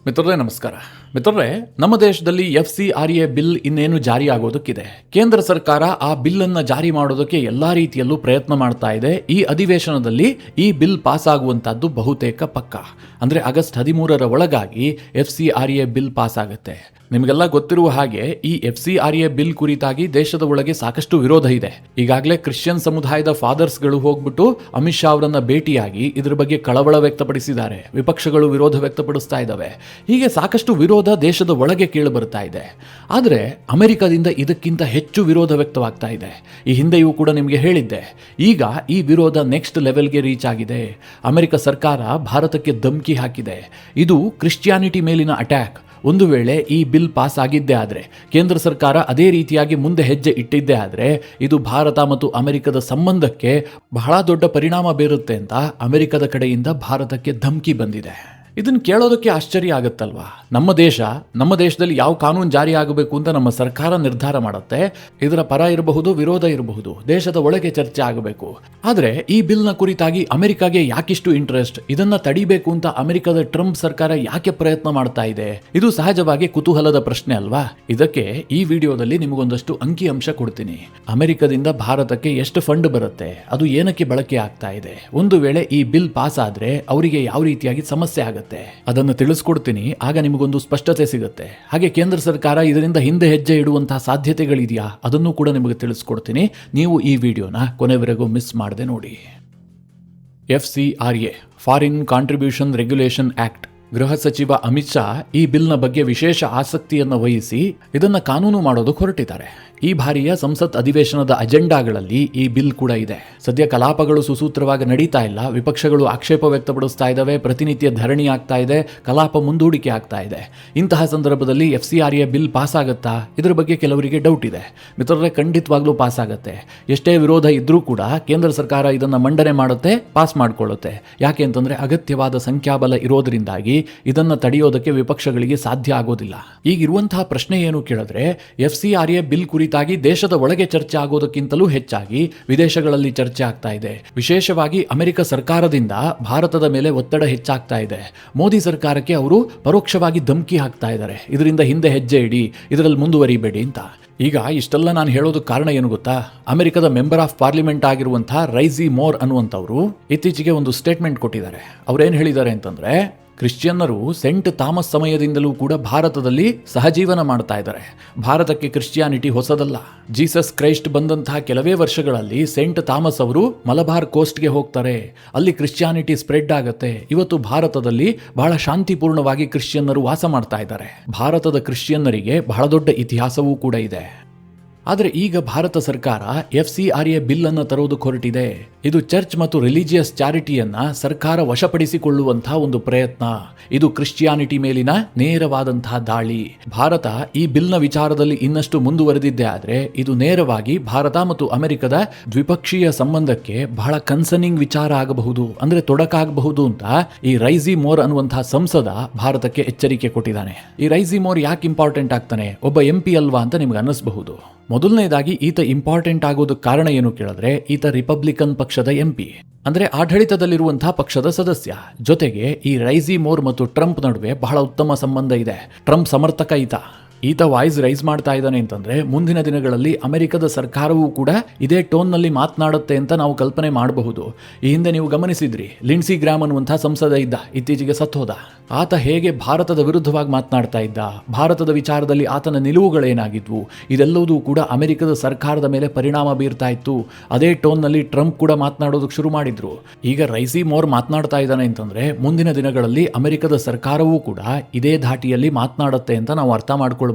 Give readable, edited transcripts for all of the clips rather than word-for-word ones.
ಮಿತ್ರರೇ ನಮಸ್ಕಾರ. ಮಿತ್ರರೇ, ನಮ್ಮ ದೇಶದಲ್ಲಿ FCRA ಬಿಲ್ ಇನ್ನೇನು ಜಾರಿ ಆಗೋದಕ್ಕಿದೆ. ಕೇಂದ್ರ ಸರ್ಕಾರ ಆ ಬಿಲ್ ಅನ್ನ ಜಾರಿ ಮಾಡೋದಕ್ಕೆ ಎಲ್ಲಾ ರೀತಿಯಲ್ಲೂ ಪ್ರಯತ್ನ ಮಾಡ್ತಾ ಇದೆ. ಈ ಅಧಿವೇಶನದಲ್ಲಿ ಈ ಬಿಲ್ ಪಾಸ್ ಆಗುವಂತದ್ದು ಬಹುತೇಕ ಪಕ್ಕ. ಅಂದ್ರೆ ಆಗಸ್ಟ್ 13ರ ಒಳಗಾಗಿ FCRA ಬಿಲ್ ಪಾಸ್ ಆಗುತ್ತೆ. ನಿಮಗೆಲ್ಲ ಗೊತ್ತಿರುವ ಹಾಗೆ ಈ FCRA ಬಿಲ್ ಕುರಿತಾಗಿ ದೇಶದ ಒಳಗೆ ಸಾಕಷ್ಟು ವಿರೋಧ ಇದೆ. ಈಗಾಗಲೇ ಕ್ರಿಶ್ಚಿಯನ್ ಸಮುದಾಯದ ಫಾದರ್ಸ್ಗಳು ಹೋಗ್ಬಿಟ್ಟು ಅಮಿತ್ ಶಾ ಅವರನ್ನ ಭೇಟಿಯಾಗಿ ಇದ್ರ ಬಗ್ಗೆ ಕಳವಳ ವ್ಯಕ್ತಪಡಿಸಿದ್ದಾರೆ. ವಿಪಕ್ಷಗಳು ವಿರೋಧ ವ್ಯಕ್ತಪಡಿಸ್ತಾ ಇದ್ದಾವೆ. ಹೀಗೆ ಸಾಕಷ್ಟು ವಿರೋಧ ದೇಶದ ಒಳಗೆ ಕೇಳಿ ಬರ್ತಾ ಇದೆ. ಆದರೆ ಅಮೆರಿಕದಿಂದ ಇದಕ್ಕಿಂತ ಹೆಚ್ಚು ವಿರೋಧ ವ್ಯಕ್ತವಾಗ್ತಾ ಇದೆ. ಈ ಹಿಂದೆಯೂ ಕೂಡ ನಿಮಗೆ ಹೇಳಿದ್ದೆ. ಈಗ ಈ ವಿರೋಧ ನೆಕ್ಸ್ಟ್ ಲೆವೆಲ್ಗೆ ರೀಚ್ ಆಗಿದೆ. ಅಮೆರಿಕ ಸರ್ಕಾರ ಭಾರತಕ್ಕೆ ಧಮಕಿ ಹಾಕಿದೆ. ಇದು ಕ್ರಿಶ್ಚಿಯಾನಿಟಿ ಮೇಲಿನ ಅಟ್ಯಾಕ್. ಒಂದು ವೇಳೆ ಈ ಬಿಲ್ ಪಾಸ್ ಆಗಿದ್ದೇ ಆದರೆ, ಕೇಂದ್ರ ಸರ್ಕಾರ ಅದೇ ರೀತಿಯಾಗಿ ಮುಂದೆ ಹೆಜ್ಜೆ ಇಟ್ಟಿದ್ದೇ ಆದರೆ, ಇದು ಭಾರತ ಮತ್ತು ಅಮೆರಿಕದ ಸಂಬಂಧಕ್ಕೆ ಬಹಳ ದೊಡ್ಡ ಪರಿಣಾಮ ಬೀರುತ್ತೆ ಅಂತ ಅಮೆರಿಕದ ಕಡೆಯಿಂದ ಭಾರತಕ್ಕೆ ಧಮಕಿ ಬಂದಿದೆ. ಇದನ್ನು ಕೇಳೋದಕ್ಕೆ ಆಶ್ಚರ್ಯ ಆಗುತ್ತಲ್ವಾ? ನಮ್ಮ ದೇಶದಲ್ಲಿ ಯಾವ ಕಾನೂನು ಜಾರಿ ಆಗಬೇಕು ಅಂತ ನಮ್ಮ ಸರ್ಕಾರ ನಿರ್ಧಾರ ಮಾಡುತ್ತೆ. ಇದರ ಪರ ಇರಬಹುದು, ವಿರೋಧ ಇರಬಹುದು, ದೇಶದ ಒಳಗೆ ಚರ್ಚೆ ಆಗಬೇಕು. ಆದರೆ ಈ ಬಿಲ್ನ ಕುರಿತಾಗಿ ಅಮೆರಿಕಾಗೆ ಯಾಕಿಷ್ಟು ಇಂಟ್ರೆಸ್ಟ್? ಇದನ್ನ ತಡಿಬೇಕು ಅಂತ ಅಮೆರಿಕದ ಟ್ರಂಪ್ ಸರ್ಕಾರ ಯಾಕೆ ಪ್ರಯತ್ನ ಮಾಡ್ತಾ ಇದೆ? ಇದು ಸಹಜವಾಗಿ ಕುತೂಹಲದ ಪ್ರಶ್ನೆ ಅಲ್ವಾ? ಇದಕ್ಕೆ ಈ ವಿಡಿಯೋದಲ್ಲಿ ನಿಮಗೊಂದಷ್ಟು ಅಂಕಿ ಅಂಶ ಕೊಡ್ತೀನಿ. ಅಮೆರಿಕದಿಂದ ಭಾರತಕ್ಕೆ ಎಷ್ಟು ಫಂಡ್ ಬರುತ್ತೆ, ಅದು ಏನಕ್ಕೆ ಬಳಕೆ ಆಗ್ತಾ ಇದೆ, ಒಂದು ವೇಳೆ ಈ ಬಿಲ್ ಪಾಸ್ ಆದ್ರೆ ಅವರಿಗೆ ಯಾವ ರೀತಿಯಾಗಿ ಸಮಸ್ಯೆ ಆಗುತ್ತೆ, ಅದನ್ನು ತಿಳಿಸ್ಕೊಡ್ತೀನಿ. ಆಗ ನಿಮಗೊಂದು ಸ್ಪಷ್ಟತೆ ಸಿಗುತ್ತೆ. ಹಾಗೆ ಕೇಂದ್ರ ಸರ್ಕಾರ ಇದರಿಂದ ಹಿಂದೆ ಹೆಜ್ಜೆ ಇಡುವಂತಹ ಸಾಧ್ಯತೆಗಳಿದೆಯಾ, ಅದನ್ನು ಕೂಡ ನಿಮಗೆ ತಿಳಿಸ್ಕೊಡ್ತೀನಿ. ನೀವು ಈ ವಿಡಿಯೋನ ಕೊನೆವರೆಗೂ ಮಿಸ್ ಮಾಡದೆ ನೋಡಿ. FCRA foreign contribution regulation act. ಗೃಹ ಸಚಿವ ಅಮಿತ್ ಶಾ ಈ ಬಿಲ್ನ ಬಗ್ಗೆ ವಿಶೇಷ ಆಸಕ್ತಿಯನ್ನು ವಹಿಸಿ ಇದನ್ನ ಕಾನೂನು ಮಾಡೋದಕ್ಕೆ ಹೊರಟಿದ್ದಾರೆ. ಈ ಬಾರಿಯ ಸಂಸತ್ ಅಧಿವೇಶನದ ಅಜೆಂಡಾಗಳಲ್ಲಿ ಈ ಬಿಲ್ ಕೂಡ ಇದೆ. ಸದ್ಯ ಕಲಾಪಗಳು ಸುಸೂತ್ರವಾಗಿ ನಡೀತಾ ಇಲ್ಲ. ವಿಪಕ್ಷಗಳು ಆಕ್ಷೇಪ ವ್ಯಕ್ತಪಡಿಸ್ತಾ ಇದ್ದಾವೆ. ಪ್ರತಿನಿತ್ಯ ಧರಣಿ ಆಗ್ತಾ ಇದೆ. ಕಲಾಪ ಮುಂದೂಡಿಕೆ ಆಗ್ತಾ ಇದೆ. ಇಂತಹ ಸಂದರ್ಭದಲ್ಲಿ FCRA ಬಿಲ್ ಪಾಸ್ ಆಗುತ್ತಾ? ಇದ್ರ ಬಗ್ಗೆ ಕೆಲವರಿಗೆ ಡೌಟ್ ಇದೆ. ಮಿತ್ರರೇ, ಖಂಡಿತವಾಗ್ಲೂ ಪಾಸ್ ಆಗುತ್ತೆ. ಎಷ್ಟೇ ವಿರೋಧ ಇದ್ರೂ ಕೂಡ ಕೇಂದ್ರ ಸರ್ಕಾರ ಇದನ್ನ ಮಂಡನೆ ಮಾಡುತ್ತೆ, ಪಾಸ್ ಮಾಡ್ಕೊಳ್ಳುತ್ತೆ. ಯಾಕೆ ಅಂತಂದ್ರೆ ಅಗತ್ಯವಾದ ಸಂಖ್ಯಾಬಲ ಇರೋದ್ರಿಂದಾಗಿ ಇದನ್ನ ತಡೆಯೋದಕ್ಕೆ ವಿಪಕ್ಷಗಳಿಗೆ ಸಾಧ್ಯ ಆಗೋದಿಲ್ಲ. ಈಗಿರುವಂತಹ ಪ್ರಶ್ನೆ ಏನು ಕೇಳಿದ್ರೆ, FCRA ಬಿಲ್ ಕುರಿತಾಗಿ ದೇಶದ ಒಳಗೆ ಚರ್ಚೆ ಆಗೋದಕ್ಕಿಂತಲೂ ಹೆಚ್ಚಾಗಿ ವಿದೇಶಗಳಲ್ಲಿ ಚರ್ಚೆ ಆಗ್ತಾ ಇದೆ. ವಿಶೇಷವಾಗಿ ಅಮೆರಿಕ ಸರ್ಕಾರದಿಂದ ಭಾರತದ ಮೇಲೆ ಒತ್ತಡ ಹೆಚ್ಚಾಗ್ತಾ ಇದೆ. ಮೋದಿ ಸರ್ಕಾರಕ್ಕೆ ಅವರು ಪರೋಕ್ಷವಾಗಿ ಧಮಕಿ ಹಾಕ್ತಾ ಇದ್ದಾರೆ. ಇದರಿಂದ ಹಿಂದೆ ಹೆಜ್ಜೆ ಇಡಿ, ಇದರಲ್ಲಿ ಮುಂದುವರಿಬೇಡಿ ಅಂತ. ಈಗ ಇಷ್ಟೆಲ್ಲ ನಾನು ಹೇಳೋದಕ್ಕೆ ಕಾರಣ ಏನು ಗೊತ್ತಾ? ಅಮೆರಿಕದ ಮೆಂಬರ್ ಆಫ್ ಪಾರ್ಲಿಮೆಂಟ್ ಆಗಿರುವಂತಹ ರೈಸಿ ಮೋರ್ ಅನ್ನುವಂಥವ್ರು ಇತ್ತೀಚೆಗೆ ಒಂದು ಸ್ಟೇಟ್ಮೆಂಟ್ ಕೊಟ್ಟಿದ್ದಾರೆ. ಅವ್ರೇನು ಹೇಳಿದ್ದಾರೆ ಅಂತಂದ್ರೆ, ಕ್ರಿಶ್ಚಿಯನ್ನರು ಸೆಂಟ್ ಥಾಮಸ್ ಸಮಯದಿಂದಲೂ ಕೂಡ ಭಾರತದಲ್ಲಿ ಸಹಜೀವನ ಮಾಡ್ತಾ ಇದ್ದಾರೆ. ಭಾರತಕ್ಕೆ ಕ್ರಿಶ್ಚಿಯಾನಿಟಿ ಹೊಸದಲ್ಲ. ಜೀಸಸ್ ಕ್ರೈಸ್ಟ್ ಬಂದಂತಹ ಕೆಲವೇ ವರ್ಷಗಳಲ್ಲಿ ಸೆಂಟ್ ಥಾಮಸ್ ಅವರು ಮಲಬಾರ್ ಕೋಸ್ಟ್ಗೆ ಹೋಗ್ತಾರೆ. ಅಲ್ಲಿ ಕ್ರಿಶ್ಚಿಯಾನಿಟಿ ಸ್ಪ್ರೆಡ್ ಆಗುತ್ತೆ. ಇವತ್ತು ಭಾರತದಲ್ಲಿ ಬಹಳ ಶಾಂತಿಪೂರ್ಣವಾಗಿ ಕ್ರಿಶ್ಚಿಯನ್ನರು ವಾಸ ಮಾಡ್ತಾ ಇದ್ದಾರೆ. ಭಾರತದ ಕ್ರಿಶ್ಚಿಯನ್ನರಿಗೆ ಬಹಳ ದೊಡ್ಡ ಇತಿಹಾಸವೂ ಕೂಡ ಇದೆ. ಆದರೆ ಈಗ ಭಾರತ ಸರ್ಕಾರ FCRA ಬಿಲ್ ಅನ್ನು ತರೋದಕ್ಕೆ ಹೊರಟಿದೆ. ಇದು ಚರ್ಚ್ ಮತ್ತು ರಿಲಿಜಿಯಸ್ ಚಾರಿಟಿಯನ್ನ ಸರ್ಕಾರ ವಶಪಡಿಸಿಕೊಳ್ಳುವಂತಹ ಒಂದು ಪ್ರಯತ್ನ. ಇದು ಕ್ರಿಶ್ಚಿಯಾನಿಟಿ ಮೇಲಿನ ನೇರವಾದಂತಹ ದಾಳಿ. ಭಾರತ ಈ ಬಿಲ್ನ ವಿಚಾರದಲ್ಲಿ ಇನ್ನಷ್ಟು ಮುಂದುವರೆದಿದ್ದೇ ಆದ್ರೆ ಇದು ನೇರವಾಗಿ ಭಾರತ ಮತ್ತು ಅಮೆರಿಕದ ದ್ವಿಪಕ್ಷೀಯ ಸಂಬಂಧಕ್ಕೆ ಬಹಳ ಕನ್ಸರ್ನಿಂಗ್ ವಿಚಾರ ಆಗಬಹುದು, ಅಂದ್ರೆ ತೊಡಕಾಗಬಹುದು ಅಂತ ಈ ರೈಸಿ ಮೋರ್ ಅನ್ನುವಂತಹ ಸಂಸದ ಭಾರತಕ್ಕೆ ಎಚ್ಚರಿಕೆ ಕೊಟ್ಟಿದ್ದಾನೆ. ಈ ರೈಸಿ ಮೋರ್ ಯಾಕೆ ಇಂಪಾರ್ಟೆಂಟ್ ಆಗ್ತಾನೆ? ಒಬ್ಬ MP ಅಲ್ವಾ ಅಂತ ನಿಮ್ಗೆ ಅನ್ನಿಸಬಹುದು. ಮೊದಲನೇದಾಗಿ ಈತ ಇಂಪಾರ್ಟೆಂಟ್ ಆಗೋದಕ್ಕೆ ಕಾರಣ ಏನು ಕೇಳಿದ್ರೆ, ಈತ ರಿಪಬ್ಲಿಕನ್ ಪಕ್ಷದ MP, ಅಂದ್ರೆ ಆಡಳಿತದಲ್ಲಿರುವಂತಹ ಪಕ್ಷದ ಸದಸ್ಯ. ಜೊತೆಗೆ ಈ ರೈಸಿ ಮೋರ್ ಮತ್ತು ಟ್ರಂಪ್ ನಡುವೆ ಬಹಳ ಉತ್ತಮ ಸಂಬಂಧ ಇದೆ. ಟ್ರಂಪ್ ಸಮರ್ಥಕ ಈತ ವಾಯ್ಸ್ ರೈಸ್ ಮಾಡ್ತಾ ಇದ್ದಾನೆ ಅಂತಂದ್ರೆ ಮುಂದಿನ ದಿನಗಳಲ್ಲಿ ಅಮೆರಿಕದ ಸರ್ಕಾರವೂ ಕೂಡ ಇದೇ ಟೋನ್ನಲ್ಲಿ ಮಾತನಾಡುತ್ತೆ ಅಂತ ನಾವು ಕಲ್ಪನೆ ಮಾಡಬಹುದು. ಈ ಹಿಂದೆ ನೀವು ಗಮನಿಸಿದ್ರಿ, ಲಿಂಡ್ಸಿ ಗ್ರಾಮ್ ಅನ್ನುವಂತಹ ಸಂಸದ ಇದ್ದ, ಇತ್ತೀಚೆಗೆ ಸತ್ತೋದ. ಆತ ಹೇಗೆ ಭಾರತದ ವಿರುದ್ಧವಾಗಿ ಮಾತನಾಡ್ತಾ ಇದ್ದ, ಭಾರತದ ವಿಚಾರದಲ್ಲಿ ಆತನ ನಿಲುವುಗಳೇನಾಗಿದ್ವು, ಇದೆಲ್ಲವೂ ಕೂಡ ಅಮೆರಿಕದ ಸರ್ಕಾರದ ಮೇಲೆ ಪರಿಣಾಮ ಬೀರ್ತಾ ಇತ್ತು. ಅದೇ ಟೋನ್ನಲ್ಲಿ ಟ್ರಂಪ್ ಕೂಡ ಮಾತನಾಡೋದಕ್ಕೆ ಶುರು ಮಾಡಿದ್ರು. ಈಗ ರೈಸಿ ಮೋರ್ ಮಾತನಾಡ್ತಾ ಇದ್ದಾನೆ ಅಂತಂದ್ರೆ ಮುಂದಿನ ದಿನಗಳಲ್ಲಿ ಅಮೆರಿಕದ ಸರ್ಕಾರವೂ ಕೂಡ ಇದೇ ಧಾಟಿಯಲ್ಲಿ ಮಾತನಾಡುತ್ತೆ ಅಂತ ನಾವು ಅರ್ಥ ಮಾಡ್ಕೊಳ್ಳಬಹುದು.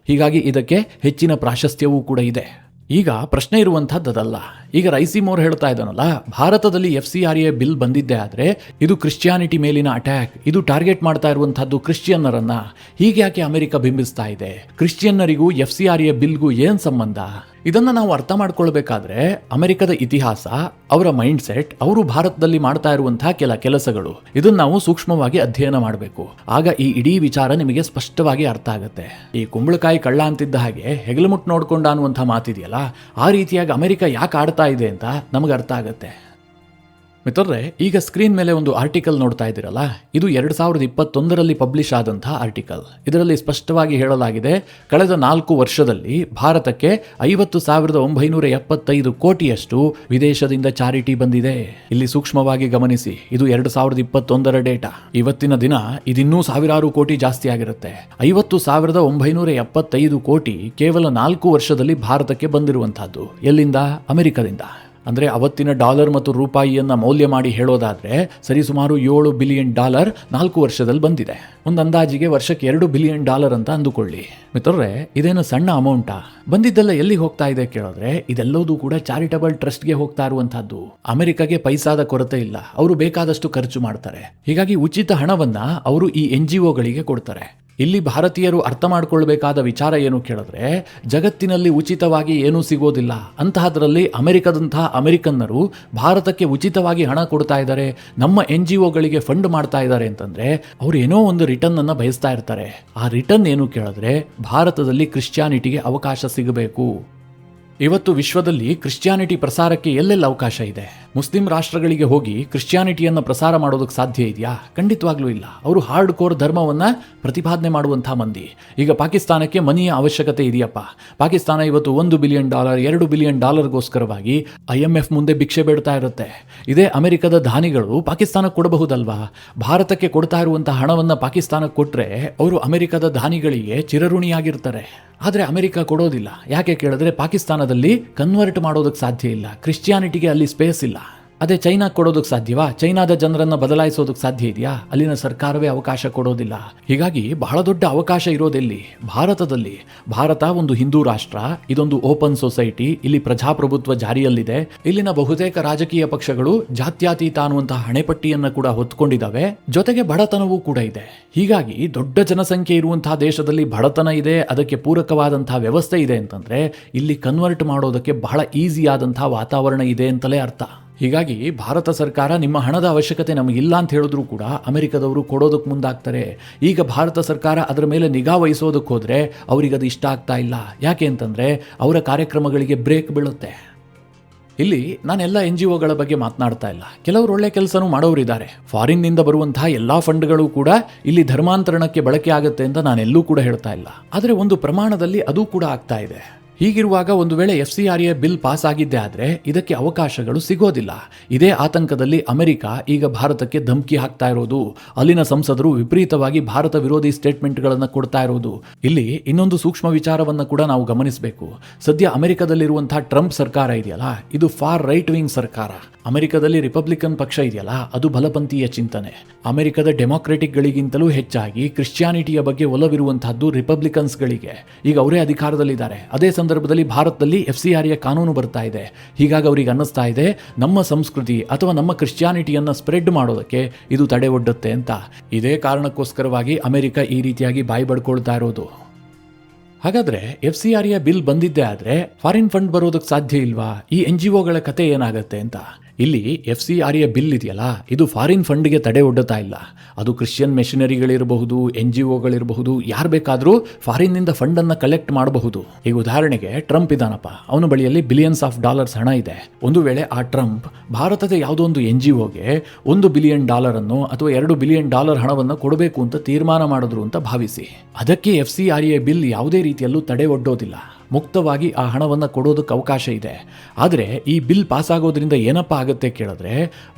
ಹೀಗಾಗಿ ಇದಕ್ಕೆ ಹೆಚ್ಚಿನ ಪ್ರಾಶಸ್ತ್ಯವೂ ಕೂಡ ಇದೆ. ಈಗ ಪ್ರಶ್ನೆ ಇರುವಂತಹದ್ದಲ್ಲ. ಈಗ ರೈಸಿ ಮೋರ್ ಹೇಳ್ತಾ ಇದ್ದಾನಲ್ಲ, ಭಾರತದಲ್ಲಿ FCRA ಬಿಲ್ ಬಂದಿದ್ದೇ ಆದ್ರೆ ಇದು ಕ್ರಿಶ್ಚಿಯಾನಿಟಿ ಮೇಲಿನ ಅಟ್ಯಾಕ್, ಇದು ಟಾರ್ಗೆಟ್ ಮಾಡ್ತಾ ಇರುವಂತಹದ್ದು ಕ್ರಿಶ್ಚಿಯನ್ನರನ್ನ. ಹೀಗೆ ಯಾಕೆ ಅಮೆರಿಕ ಬಿಂಬಿಸ್ತಾ ಇದೆ? ಕ್ರಿಶ್ಚಿಯನ್ನರಿಗೂ FCRA ಬಿಲ್ಗೂ ಏನ್ ಸಂಬಂಧ? ಇದನ್ನ ನಾವು ಅರ್ಥ ಮಾಡ್ಕೊಳ್ಬೇಕಾದ್ರೆ ಅಮೆರಿಕದ ಇತಿಹಾಸ, ಅವರ ಮೈಂಡ್ ಸೆಟ್, ಅವರು ಭಾರತದಲ್ಲಿ ಮಾಡ್ತಾ ಇರುವಂತಹ ಕೆಲಸಗಳು, ಇದನ್ನ ನಾವು ಸೂಕ್ಷ್ಮವಾಗಿ ಅಧ್ಯಯನ ಮಾಡಬೇಕು. ಆಗ ಈ ಇಡೀ ವಿಚಾರ ನಿಮಗೆ ಸ್ಪಷ್ಟವಾಗಿ ಅರ್ಥ ಆಗುತ್ತೆ. ಈ ಕುಂಬಳಕಾಯಿ ಕಳ್ಳ ಅಂತಿದ್ದ ಹಾಗೆ ಹೆಗಲುಮುಟ್ಟು ನೋಡ್ಕೊಂಡ ಅನ್ನುವಂಥ ಮಾತಿದೆಯಲ್ಲ, ಆ ರೀತಿಯಾಗಿ ಅಮೆರಿಕ ಯಾಕೆ ಆಡ್ತಾ ಇದೆ ಅಂತ ನಮಗೆ ಅರ್ಥ ಆಗುತ್ತೆ. ಮಿತ್ರರೇ, ಈಗ ಸ್ಕ್ರೀನ್ ಮೇಲೆ ಒಂದು ಆರ್ಟಿಕಲ್ ನೋಡ್ತಾ ಇದ್ದೀರಲ್ಲ, ಇದು 2021ರಲ್ಲಿ ಪಬ್ಲಿಷ್ ಆದಂತಹ ಆರ್ಟಿಕಲ್. ಇದರಲ್ಲಿ ಸ್ಪಷ್ಟವಾಗಿ ಹೇಳಲಾಗಿದೆ, ಕಳೆದ 4 ವರ್ಷದಲ್ಲಿ ಭಾರತಕ್ಕೆ 50,975 ಕೋಟಿಯಷ್ಟು ವಿದೇಶದಿಂದ ಚಾರಿಟಿ ಬಂದಿದೆ. ಇಲ್ಲಿ ಸೂಕ್ಷ್ಮವಾಗಿ ಗಮನಿಸಿ, ಇದು 2021ರ ಡೇಟಾ. ಇವತ್ತಿನ ದಿನ ಇದಿನ್ನೂ ಸಾವಿರಾರು ಕೋಟಿ ಜಾಸ್ತಿ ಆಗಿರುತ್ತೆ. 50,975 ಕೋಟಿ ಕೇವಲ 4 ವರ್ಷದಲ್ಲಿ ಭಾರತಕ್ಕೆ ಬಂದಿರುವಂತಹದ್ದು. ಎಲ್ಲಿಂದ? ಅಮೆರಿಕದಿಂದ. ಅಂದರೆ ಅವತ್ತಿನ ಡಾಲರ್ ಮತ್ತು ರೂಪಾಯಿಯನ್ನ ಮೌಲ್ಯ ಮಾಡಿ ಹೇಳೋದಾದ್ರೆ ಸರಿಸುಮಾರು $7 ಬಿಲಿಯನ್ 4 ವರ್ಷದಲ್ಲಿ ಬಂದಿದೆ. ಒಂದು ಅಂದಾಜಿಗೆ ವರ್ಷಕ್ಕೆ $2 ಬಿಲಿಯನ್ ಅಂತ ಅಂದುಕೊಳ್ಳಿ. ಮಿತ್ರರೇ, ಇದೇನು ಸಣ್ಣ ಅಮೌಂಟಾ? ಬಂದಿದ್ದೆಲ್ಲ ಎಲ್ಲಿಗೆ ಹೋಗ್ತಾ ಇದೆ ಕೇಳಿದ್ರೆ ಇದೆಲ್ಲದೂ ಕೂಡ ಚಾರಿಟಬಲ್ ಟ್ರಸ್ಟ್ಗೆ ಹೋಗ್ತಾ ಇರುವಂತಹದ್ದು. ಅಮೆರಿಕಗೆ ಪೈಸಾದ ಕೊರತೆ ಇಲ್ಲ, ಅವರು ಬೇಕಾದಷ್ಟು ಖರ್ಚು ಮಾಡ್ತಾರೆ. ಹೀಗಾಗಿ ಉಚಿತ ಹಣವನ್ನ ಅವರು ಈ NGOಗಳಿಗೆ ಕೊಡ್ತಾರೆ. ಇಲ್ಲಿ ಭಾರತೀಯರು ಅರ್ಥ ಮಾಡ್ಕೊಳ್ಬೇಕಾದ ವಿಚಾರ ಏನು ಕೇಳಿದ್ರೆ, ಜಗತ್ತಿನಲ್ಲಿ ಉಚಿತವಾಗಿ ಏನೂ ಸಿಗೋದಿಲ್ಲ. ಅಂತಹದ್ರಲ್ಲಿ ಅಮೆರಿಕದಂತಹ ಅಮೆರಿಕನ್ನರು ಭಾರತಕ್ಕೆ ಉಚಿತವಾಗಿ ಹಣ ಕೊಡ್ತಾ ಇದ್ದಾರೆ, ನಮ್ಮ NGOಗಳಿಗೆ ಫಂಡ್ ಮಾಡ್ತಾ ಇದ್ದಾರೆ ಅಂತಂದ್ರೆ ಅವ್ರು ಏನೋ ಒಂದು ರಿಟರ್ನ್ ಅನ್ನ ಬಯಸ್ತಾ ಇರ್ತಾರೆ. ಆ ರಿಟರ್ನ್ ಏನು ಕೇಳಿದ್ರೆ, ಭಾರತದಲ್ಲಿ ಕ್ರಿಶ್ಚಿಯಾನಿಟಿಗೆ ಅವಕಾಶ ಸಿಗಬೇಕು. ಇವತ್ತು ವಿಶ್ವದಲ್ಲಿ ಕ್ರಿಶ್ಚಿಯಾನಿಟಿ ಪ್ರಸಾರಕ್ಕೆ ಎಲ್ಲೆಲ್ಲ ಅವಕಾಶ ಇದೆ? ಮುಸ್ಲಿಂ ರಾಷ್ಟ್ರಗಳಿಗೆ ಹೋಗಿ ಕ್ರಿಶ್ಚಿಯಾನಿಟಿಯನ್ನು ಪ್ರಸಾರ ಮಾಡೋದಕ್ಕೆ ಸಾಧ್ಯ ಇದೆಯಾ? ಖಂಡಿತವಾಗ್ಲೂ ಇಲ್ಲ. ಅವರು ಹಾರ್ಡ್ ಕೋರ್ ಧರ್ಮವನ್ನು ಪ್ರತಿಪಾದನೆ ಮಾಡುವಂಥ ಮಂದಿ. ಈಗ ಪಾಕಿಸ್ತಾನಕ್ಕೆ ಮನಿಯ ಅವಶ್ಯಕತೆ ಇದೆಯಪ್ಪ. ಪಾಕಿಸ್ತಾನ ಇವತ್ತು $1 ಬಿಲಿಯನ್ $2 ಬಿಲಿಯನ್ ಗೋಸ್ಕರವಾಗಿ IMF ಮುಂದೆ ಭಿಕ್ಷೆ ಬೇಡ್ತಾ ಇರುತ್ತೆ. ಇದೇ ಅಮೆರಿಕದ ದಾನಿಗಳು ಪಾಕಿಸ್ತಾನಕ್ಕೆ ಕೊಡಬಹುದಲ್ವಾ? ಭಾರತಕ್ಕೆ ಕೊಡ್ತಾ ಇರುವಂತಹ ಹಣವನ್ನು ಪಾಕಿಸ್ತಾನಕ್ಕೆ ಕೊಟ್ಟರೆ ಅವರು ಅಮೆರಿಕದ ದಾನಿಗಳಿಗೆ ಚಿರಋಣಿಯಾಗಿರ್ತಾರೆ. ಆದರೆ ಅಮೆರಿಕ ಕೊಡೋದಿಲ್ಲ. ಯಾಕೆ ಕೇಳಿದ್ರೆ ಪಾಕಿಸ್ತಾನದಲ್ಲಿ ಕನ್ವರ್ಟ್ ಮಾಡೋದಕ್ಕೆ ಸಾಧ್ಯ ಇಲ್ಲ, ಕ್ರಿಶ್ಚಿಯಾನಿಟಿಗೆ ಅಲ್ಲಿ ಸ್ಪೇಸ್ ಇಲ್ಲ. ಅದೇ ಚೈನಾ ಕೊಡೋದಕ್ಕೆ ಸಾಧ್ಯವಾ? ಚೈನಾದ ಜನರನ್ನ ಬದಲಾಯಿಸೋದಕ್ಕೆ ಸಾಧ್ಯ ಇದೆಯಾ? ಅಲ್ಲಿನ ಸರ್ಕಾರವೇ ಅವಕಾಶ ಕೊಡೋದಿಲ್ಲ. ಹೀಗಾಗಿ ಬಹಳ ದೊಡ್ಡ ಅವಕಾಶ ಇರೋದೆಲ್ಲಿ? ಭಾರತದಲ್ಲಿ. ಭಾರತ ಒಂದು ಹಿಂದೂ ರಾಷ್ಟ್ರ, ಇದೊಂದು ಓಪನ್ ಸೊಸೈಟಿ, ಇಲ್ಲಿ ಪ್ರಜಾಪ್ರಭುತ್ವ ಜಾರಿಯಲ್ಲಿದೆ. ಇಲ್ಲಿನ ಬಹುತೇಕ ರಾಜಕೀಯ ಪಕ್ಷಗಳು ಜಾತ್ಯತೀತ ಅನ್ನುವಂತಹ ಹಣೆಪಟ್ಟಿಯನ್ನು ಕೂಡ ಹೊತ್ಕೊಂಡಿದ್ದಾವೆ. ಜೊತೆಗೆ ಬಡತನವೂ ಕೂಡ ಇದೆ. ಹೀಗಾಗಿ ದೊಡ್ಡ ಜನಸಂಖ್ಯೆ ಇರುವಂತಹ ದೇಶದಲ್ಲಿ ಬಡತನ ಇದೆ, ಅದಕ್ಕೆ ಪೂರಕವಾದಂತಹ ವ್ಯವಸ್ಥೆ ಇದೆ ಅಂತಂದ್ರೆ ಇಲ್ಲಿ ಕನ್ವರ್ಟ್ ಮಾಡೋದಕ್ಕೆ ಬಹಳ ಈಸಿ ಆದಂತಹ ವಾತಾವರಣ ಇದೆ ಅಂತಲೇ ಅರ್ಥ. ಹೀಗಾಗಿ ಭಾರತ ಸರ್ಕಾರ ನಿಮ್ಮ ಹಣದ ಅವಶ್ಯಕತೆ ನಮಗಿಲ್ಲ ಅಂತ ಹೇಳಿದ್ರು ಕೂಡ ಅಮೆರಿಕದವರು ಕೊಡೋದಕ್ಕೆ ಮುಂದಾಗ್ತಾರೆ. ಈಗ ಭಾರತ ಸರ್ಕಾರ ಅದರ ಮೇಲೆ ನಿಗಾ ವಹಿಸೋದಕ್ಕೆ ಹೋದ್ರೆ ಅವರಿಗದು ಇಷ್ಟ ಆಗ್ತಾ ಇಲ್ಲ. ಯಾಕೆ ಅಂತಂದ್ರೆ ಅವರ ಕಾರ್ಯಕ್ರಮಗಳಿಗೆ ಬ್ರೇಕ್ ಬೀಳುತ್ತೆ. ಇಲ್ಲಿ ನಾನೆಲ್ಲ NGOಗಳ ಬಗ್ಗೆ ಮಾತನಾಡ್ತಾ ಇಲ್ಲ. ಕೆಲವರು ಒಳ್ಳೆ ಕೆಲಸನೂ ಮಾಡೋರಿದ್ದಾರೆ. ಫಾರಿನ್ನಿಂದ ಬರುವಂತಹ ಎಲ್ಲಾ ಫಂಡ್ಗಳು ಕೂಡ ಇಲ್ಲಿ ಧರ್ಮಾಂತರಣಕ್ಕೆ ಬಳಕೆ ಆಗುತ್ತೆ ಅಂತ ನಾನೆಲ್ಲೂ ಕೂಡ ಹೇಳ್ತಾ ಇಲ್ಲ. ಆದರೆ ಒಂದು ಪ್ರಮಾಣದಲ್ಲಿ ಅದು ಕೂಡ ಆಗ್ತಾ ಇದೆ. ಹೀಗಿರುವಾಗ ಒಂದು ವೇಳೆ FCRA ಬಿಲ್ ಪಾಸ್ ಆಗಿದ್ದೇ ಆದರೆ ಇದಕ್ಕೆ ಅವಕಾಶಗಳು ಸಿಗೋದಿಲ್ಲ. ಇದೇ ಆತಂಕದಲ್ಲಿ ಅಮೆರಿಕ ಈಗ ಭಾರತಕ್ಕೆ ಧಮಕಿ ಹಾಕ್ತಾ ಇರೋದು. ಅಲ್ಲಿನ ಸಂಸದರು ವಿಪರೀತವಾಗಿ ಭಾರತ ವಿರೋಧಿ ಸ್ಟೇಟ್ಮೆಂಟ್ಗಳನ್ನು ಕೊಡ್ತಾ ಇರೋದು. ಇಲ್ಲಿ ಇನ್ನೊಂದು ಸೂಕ್ಷ್ಮ ವಿಚಾರವನ್ನು ಕೂಡ ನಾವು ಗಮನಿಸಬೇಕು. ಸದ್ಯ ಅಮೆರಿಕದಲ್ಲಿರುವಂತಹ ಟ್ರಂಪ್ ಸರ್ಕಾರ ಇದೆಯಲ್ಲ, ಇದು ಫಾರ್ ರೈಟ್ ವಿಂಗ್ ಸರ್ಕಾರ. ಅಮೆರಿಕದಲ್ಲಿ ರಿಪಬ್ಲಿಕನ್ ಪಕ್ಷ ಇದೆಯಲ್ಲ, ಅದು ಬಲಪಂಥೀಯ ಚಿಂತನೆ. ಅಮೆರಿಕದ ಡೆಮಾಕ್ರೆಟಿಕ್ಗಳಿಗಿಂತಲೂ ಹೆಚ್ಚಾಗಿ ಕ್ರಿಶ್ಚಿಯಾನಿಟಿಯ ಬಗ್ಗೆ ಒಲವಿರುವಂತಹದ್ದು ರಿಪಬ್ಲಿಕನ್ಸ್ಗಳಿಗೆ. ಈಗ ಅವರೇ ಅಧಿಕಾರದಲ್ಲಿದ್ದಾರೆ. ಅದೇ ಸಂದರ್ಭದಲ್ಲಿ ಭಾರತದಲ್ಲಿ FCRA ಕಾನೂನು ಬರ್ತಾ ಇದೆ. ಹೀಗಾಗಿ ಅವರಿಗೆ ಅನ್ನಿಸ್ತಾ ಇದೆ ನಮ್ಮ ಸಂಸ್ಕೃತಿ ಅಥವಾ ನಮ್ಮ ಕ್ರಿಶ್ಚಿಯಾನಿಟಿಯನ್ನು ಸ್ಪ್ರೆಡ್ ಮಾಡೋದಕ್ಕೆ ಇದು ತಡೆ ಒಡ್ಡುತ್ತೆ ಅಂತ. ಇದೇ ಕಾರಣಕ್ಕೋಸ್ಕರವಾಗಿ ಅಮೆರಿಕ ಈ ರೀತಿಯಾಗಿ ಬಾಯಿ ಬಡ್ಕೊಳ್ತಾ ಇರೋದು. ಹಾಗಾದ್ರೆ FCRA ಬಿಲ್ ಬಂದಿದ್ದೇ ಆದ್ರೆ ಫಾರಿನ್ ಫಂಡ್ ಬರೋದಕ್ಕೆ ಸಾಧ್ಯ ಇಲ್ವಾ? ಈ NGOಗಳ ಕತೆ ಏನಾಗತ್ತೆ ಅಂತ. ಇಲ್ಲಿ FCRA ಬಿಲ್ ಇದೆಯಲ್ಲ, ಇದು ಫಾರಿನ್ ಫಂಡ್ಗೆ ತಡೆ ಒಡ್ಡುತ್ತಾ ಇಲ್ಲ. ಅದು ಕ್ರಿಶ್ಚಿಯನ್ ಮೆಷಿನರಿಗಳಿರಬಹುದು, NGOಗಳಿರಬಹುದು, ಯಾರು ಬೇಕಾದರೂ ಫಾರಿನ್ನಿಂದ ಫಂಡನ್ನು ಕಲೆಕ್ಟ್ ಮಾಡಬಹುದು. ಈಗ ಉದಾಹರಣೆಗೆ ಟ್ರಂಪ್ ಇದಾನಪ್ಪ, ಅವನ ಬಳಿಯಲ್ಲಿ $ಬಿಲಿಯನ್ಸ್ ಹಣ ಇದೆ. ಒಂದು ವೇಳೆ ಆ ಟ್ರಂಪ್ ಭಾರತದ ಯಾವುದೋ ಒಂದು NGOಗೆ $1 ಬಿಲಿಯನ್ ಅನ್ನು ಅಥವಾ $2 ಬಿಲಿಯನ್ ಹಣವನ್ನು ಕೊಡಬೇಕು ಅಂತ ತೀರ್ಮಾನ ಮಾಡಿದ್ರು ಅಂತ ಭಾವಿಸಿ. ಅದಕ್ಕೆ FCRA ಬಿಲ್ ಯಾವುದೇ ರೀತಿಯಲ್ಲೂ ತಡೆ ಒಡ್ಡೋದಿಲ್ಲ. ಮುಕ್ತವಾಗಿ ಆ ಹಣವನ್ನು ಕೊಡೋದಕ್ಕೆ ಅವಕಾಶ ಇದೆ. ಆದರೆ ಈ ಬಿಲ್ ಪಾಸ್ ಆಗೋದ್ರಿಂದ ಏನಪ್ಪ ಆಗುತ್ತೆ ಕೇಳಿದ್ರೆ,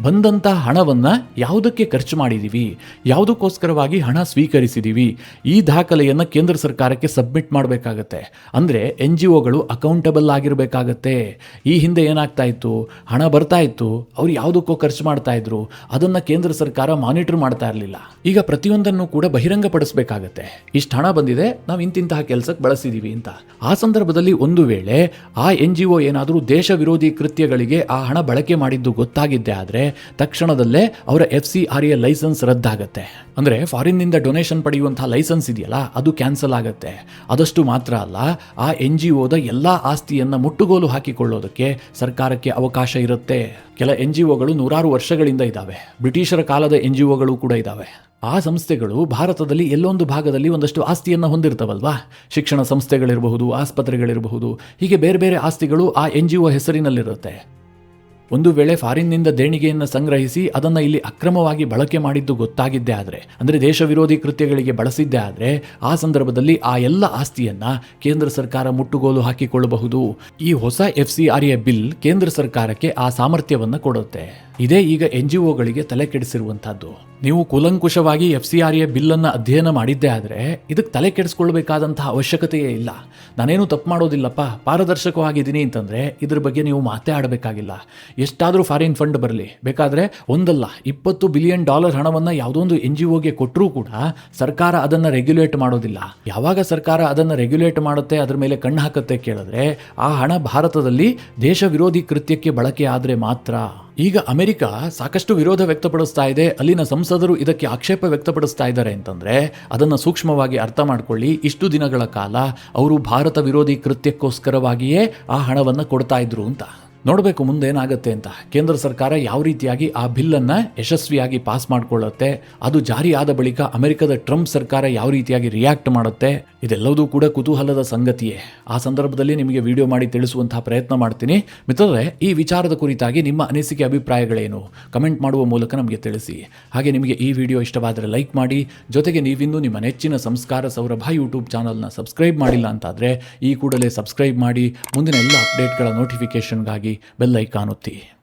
ಬಂದಂಥ ಹಣವನ್ನು ಯಾವುದಕ್ಕೆ ಖರ್ಚು ಮಾಡಿದ್ದೀವಿ, ಯಾವುದಕ್ಕೋಸ್ಕರವಾಗಿ ಹಣ ಸ್ವೀಕರಿಸಿದ್ದೀವಿ, ಈ ದಾಖಲೆಯನ್ನು ಕೇಂದ್ರ ಸರ್ಕಾರಕ್ಕೆ ಸಬ್ಮಿಟ್ ಮಾಡಬೇಕಾಗತ್ತೆ. ಅಂದರೆ NGOಗಳು ಅಕೌಂಟಬಲ್ ಆಗಿರಬೇಕಾಗತ್ತೆ. ಈ ಹಿಂದೆ ಏನಾಗ್ತಾ ಇತ್ತು, ಹಣ ಬರ್ತಾ ಇತ್ತು, ಅವ್ರು ಯಾವುದಕ್ಕೋ ಖರ್ಚು ಮಾಡ್ತಾ ಇದ್ರು, ಅದನ್ನು ಕೇಂದ್ರ ಸರ್ಕಾರ ಮಾನಿಟರ್ ಮಾಡ್ತಾ ಇರಲಿಲ್ಲ. ಈಗ ಪ್ರತಿಯೊಂದನ್ನು ಕೂಡ ಬಹಿರಂಗಪಡಿಸಬೇಕಾಗತ್ತೆ. ಇಷ್ಟು ಹಣ ಬಂದಿದೆ, ನಾವು ಇಂತಿಂತಹ ಕೆಲಸಕ್ಕೆ ಬಳಸಿದ್ದೀವಿ ಅಂತ. ಆ ಸಂದರ್ಭದಲ್ಲಿ ಒಂದು ವೇಳೆ ಆ NGO ಏನಾದರೂ ದೇಶ ವಿರೋಧಿ ಕೃತ್ಯಗಳಿಗೆ ಆ ಹಣ ಬಳಕೆ ಮಾಡಿದ್ದು ಗೊತ್ತಾಗಿದ್ದೆ ಆದರೆ ತಕ್ಷಣದಲ್ಲೇ ಅವರ FCRA ಲೈಸೆನ್ಸ್ ರದ್ದಾಗತ್ತೆ. ಅಂದರೆ ಫಾರಿನ್ನಿಂದ ಡೊನೇಷನ್ ಪಡೆಯುವಂತಹ ಲೈಸೆನ್ಸ್ ಇದೆಯಲ್ಲ, ಅದು ಕ್ಯಾನ್ಸಲ್ ಆಗುತ್ತೆ. ಅದಷ್ಟು ಮಾತ್ರ ಅಲ್ಲ, ಆ NGOದ ಎಲ್ಲ ಆಸ್ತಿಯನ್ನು ಮುಟ್ಟುಗೋಲು ಹಾಕಿಕೊಳ್ಳೋದಕ್ಕೆ ಸರ್ಕಾರಕ್ಕೆ ಅವಕಾಶ ಇರುತ್ತೆ. ಕೆಲ NGOಗಳು ನೂರಾರು ವರ್ಷಗಳಿಂದ ಇದ್ದಾವೆ. ಬ್ರಿಟಿಷರ ಕಾಲದ NGOಗಳು ಕೂಡ ಇದ್ದಾವೆ. ಆ ಸಂಸ್ಥೆಗಳು ಭಾರತದಲ್ಲಿ ಎಲ್ಲೊಂದು ಭಾಗದಲ್ಲಿ ಒಂದಷ್ಟು ಆಸ್ತಿಯನ್ನು ಹೊಂದಿರ್ತವಲ್ವಾ? ಶಿಕ್ಷಣ ಸಂಸ್ಥೆಗಳಿರಬಹುದು, ಆಸ್ಪತ್ರೆಗಳಿರಬಹುದು, ಹೀಗೆ ಬೇರೆ ಬೇರೆ ಆಸ್ತಿಗಳು ಆ NGO ಹೆಸರಿನಲ್ಲಿರುತ್ತೆ. ಒಂದು ವೇಳೆ ಫಾರಿನ್ನಿಂದ ದೇಣಿಗೆಯನ್ನು ಸಂಗ್ರಹಿಸಿ ಅದನ್ನು ಇಲ್ಲಿ ಅಕ್ರಮವಾಗಿ ಬಳಕೆ ಮಾಡಿದ್ದು ಗೊತ್ತಾಗಿದ್ದೇ ಆದರೆ, ಅಂದರೆ ದೇಶ ವಿರೋಧಿ ಕೃತ್ಯಗಳಿಗೆ ಬಳಸಿದ್ದೇ ಆದರೆ, ಆ ಸಂದರ್ಭದಲ್ಲಿ ಆ ಎಲ್ಲ ಆಸ್ತಿಯನ್ನ ಕೇಂದ್ರ ಸರ್ಕಾರ ಮುಟ್ಟುಗೋಲು ಹಾಕಿಕೊಳ್ಳಬಹುದು. ಈ ಹೊಸ FCRA ಬಿಲ್ ಕೇಂದ್ರ ಸರ್ಕಾರಕ್ಕೆ ಆ ಸಾಮರ್ಥ್ಯವನ್ನು ಕೊಡುತ್ತೆ. ಇದೇ ಈಗ NGOಗಳಿಗೆ ತಲೆ ಕೆಡಿಸಿರುವಂತಹದ್ದು. ನೀವು ಕೂಲಂಕುಷವಾಗಿ FCRA ಬಿಲ್ ಅನ್ನ ಅಧ್ಯಯನ ಮಾಡಿದ್ದೇ ಆದರೆ ಇದಕ್ಕೆ ತಲೆ ಕೆಡಿಸ್ಕೊಳ್ಬೇಕಾದಂತಹ ಅವಶ್ಯಕತೆಯೇ ಇಲ್ಲ. ನಾನೇನು ತಪ್ಪು ಮಾಡೋದಿಲ್ಲಪ್ಪ, ಪಾರದರ್ಶಕವಾಗಿದ್ದೀನಿ ಅಂತಂದ್ರೆ ಇದ್ರ ಬಗ್ಗೆ ನೀವು ಮಾತೇ ಆಡಬೇಕಾಗಿಲ್ಲ. ಎಷ್ಟಾದರೂ ಫಾರಿನ್ ಫಂಡ್ ಬರಲಿ, ಬೇಕಾದ್ರೆ ಒಂದಲ್ಲ $20 ಬಿಲಿಯನ್ ಹಣವನ್ನ ಯಾವುದೊಂದು NGOಗೆ ಕೊಟ್ಟರೂ ಕೂಡ ಸರ್ಕಾರ ಅದನ್ನ ರೆಗ್ಯುಲೇಟ್ ಮಾಡೋದಿಲ್ಲ. ಯಾವಾಗ ಸರ್ಕಾರ ಅದನ್ನ ರೆಗ್ಯುಲೇಟ್ ಮಾಡುತ್ತೆ, ಅದ್ರ ಮೇಲೆ ಕಣ್ಣು ಹಾಕತ್ತೆ ಕೇಳಿದ್ರೆ ಆ ಹಣ ಭಾರತದಲ್ಲಿ ದೇಶ ವಿರೋಧಿ ಕೃತ್ಯಕ್ಕೆ ಬಳಕೆ ಆದ್ರೆ ಮಾತ್ರ. ಈಗ ಅಮೆರಿಕ ಸಾಕಷ್ಟು ವಿರೋಧ ವ್ಯಕ್ತಪಡಿಸ್ತಾ ಇದೆ, ಅಲ್ಲಿನ ಸಂಸದರು ಇದಕ್ಕೆ ಆಕ್ಷೇಪ ವ್ಯಕ್ತಪಡಿಸ್ತಾ ಇದ್ದಾರೆ ಅಂತಂದ್ರೆ ಅದನ್ನು ಸೂಕ್ಷ್ಮವಾಗಿ ಅರ್ಥ ಮಾಡ್ಕೊಳ್ಳಿ. ಇಷ್ಟು ದಿನಗಳ ಕಾಲ ಅವರು ಭಾರತ ವಿರೋಧಿ ಕೃತ್ಯಕ್ಕೋಸ್ಕರವಾಗಿಯೇ ಆ ಹಣವನ್ನು ಕೊಡ್ತಾ ಇದ್ರು ಅಂತ. ನೋಡಬೇಕು ಮುಂದೇನಾಗತ್ತೆ ಅಂತ. ಕೇಂದ್ರ ಸರ್ಕಾರ ಯಾವ ರೀತಿಯಾಗಿ ಆ ಬಿಲ್ಲನ್ನು ಯಶಸ್ವಿಯಾಗಿ ಪಾಸ್ ಮಾಡಿಕೊಳ್ಳುತ್ತೆ, ಅದು ಜಾರಿ ಆದ ಬಳಿಕ ಅಮೆರಿಕದ ಟ್ರಂಪ್ ಸರ್ಕಾರ ಯಾವ ರೀತಿಯಾಗಿ ರಿಯಾಕ್ಟ್ ಮಾಡುತ್ತೆ, ಇದೆಲ್ಲವೂ ಕೂಡ ಕುತೂಹಲದ ಸಂಗತಿಯೇ. ಆ ಸಂದರ್ಭದಲ್ಲಿ ನಿಮಗೆ ವಿಡಿಯೋ ಮಾಡಿ ತಿಳಿಸುವಂತಹ ಪ್ರಯತ್ನ ಮಾಡ್ತೀನಿ. ಮಿತ್ರರೇ, ಈ ವಿಚಾರದ ಕುರಿತಾಗಿ ನಿಮ್ಮ ಅನಿಸಿಕೆ ಅಭಿಪ್ರಾಯಗಳೇನು ಕಮೆಂಟ್ ಮಾಡುವ ಮೂಲಕ ನಮಗೆ ತಿಳಿಸಿ. ಹಾಗೆ ನಿಮಗೆ ಈ ವಿಡಿಯೋ ಇಷ್ಟವಾದರೆ ಲೈಕ್ ಮಾಡಿ. ಜೊತೆಗೆ ನೀವಿನ್ನೂ ನಿಮ್ಮ ನೆಚ್ಚಿನ ಸಂಸ್ಕಾರ ಸೌರಭ ಯೂಟ್ಯೂಬ್ ಚಾನಲ್ನ ಸಬ್ಸ್ಕ್ರೈಬ್ ಮಾಡಿಲ್ಲ ಅಂತಾದರೆ ಈ ಕೂಡಲೇ ಸಬ್ಸ್ಕ್ರೈಬ್ ಮಾಡಿ. ಮುಂದಿನ ಎಲ್ಲ ಅಪ್ಡೇಟ್ಗಳ ನೋಟಿಫಿಕೇಷನ್ಗಾಗಿ ಬೆಲ್ ಐಕಾನ್ ಒತ್ತಿ.